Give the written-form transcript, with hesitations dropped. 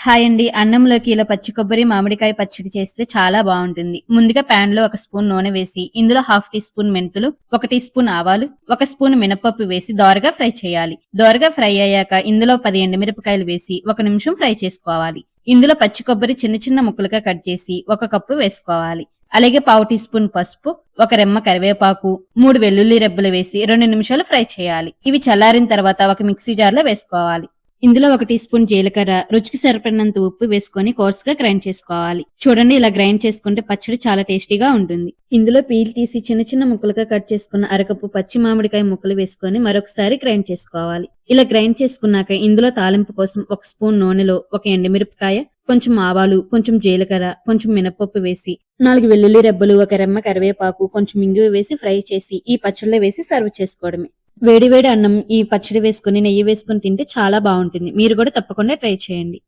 Hi అండి. అన్నంలోకి ఇలా పచ్చి కొబ్బరి, మామిడికాయ పచ్చడి చేస్తే చాలా బావుంటుంది. ముందుగా ప్యాన్‌లో ఒక స్పూన్ నూనె వేసి, ఇందులో హాఫ్ టీ స్పూన్ మెంతులు, ఒక టీ స్పూన్ ఆవాలు, ఒక స్పూన్ మినపప్పు వేసి దోరగా ఫ్రై చేయాలి. దోరగా ఫ్రై అయ్యాక ఇందులో 10 ఎండుమిరపకాయలు వేసి ఒక నిమిషం ఫ్రై చేసుకోవాలి. ఇందులో పచ్చి కొబ్బరి చిన్న చిన్న ముక్కలుగా కట్ చేసి ఒక కప్పు వేసుకోవాలి. అలాగే పావు టీ స్పూన్ పసుపు, ఒక రెమ్మ కరివేపాకు, 3 వెల్లుల్లి రెబ్బలు వేసి 2 నిమిషాలు ఫ్రై చేయాలి. ఇవి చల్లారిన తర్వాత ఒక మిక్సీ జార్‌లో వేసుకోవాలి. ఇందులో ఒక టీ స్పూన్ జీలకర్ర, రుచికి సరిపడినంత ఉప్పు వేసుకొని కోర్స్‌గా గ్రైండ్ చేసుకోవాలి. చూడండి, ఇలా గ్రైండ్ చేసుకుంటే పచ్చడి చాలా టేస్టీగా ఉంటుంది. ఇందులో పీల్ తీసి చిన్న చిన్న ముక్కలుగా కట్ చేసుకున్న అరకప్పు పచ్చి మామిడికాయ ముక్కలు వేసుకొని మరొకసారి గ్రైండ్ చేసుకోవాలి. ఇలా గ్రైండ్ చేసుకున్నాక ఇందులో తాలింపు కోసం ఒక స్పూన్ నూనెలో ఒక ఎండుమిరపకాయ, కొంచెం ఆవాలు, కొంచెం జీలకర్ర, కొంచెం మినపప్పు వేసి 4 వెల్లుల్లి రెబ్బలు, ఒక రెమ్మ కరివేపాకు, కొంచెం ఇంగువ వేసి ఫ్రై చేసి ఈ పచ్చడిలో వేసి సర్వ్ చేసుకోవడమే. వేడి వేడి అన్నం ఈ పచ్చడి వేసుకొని నెయ్యి వేసుకొని తింటే చాలా బావుంటుంది. మీరు కూడా తప్పకుండా ట్రై చేయండి.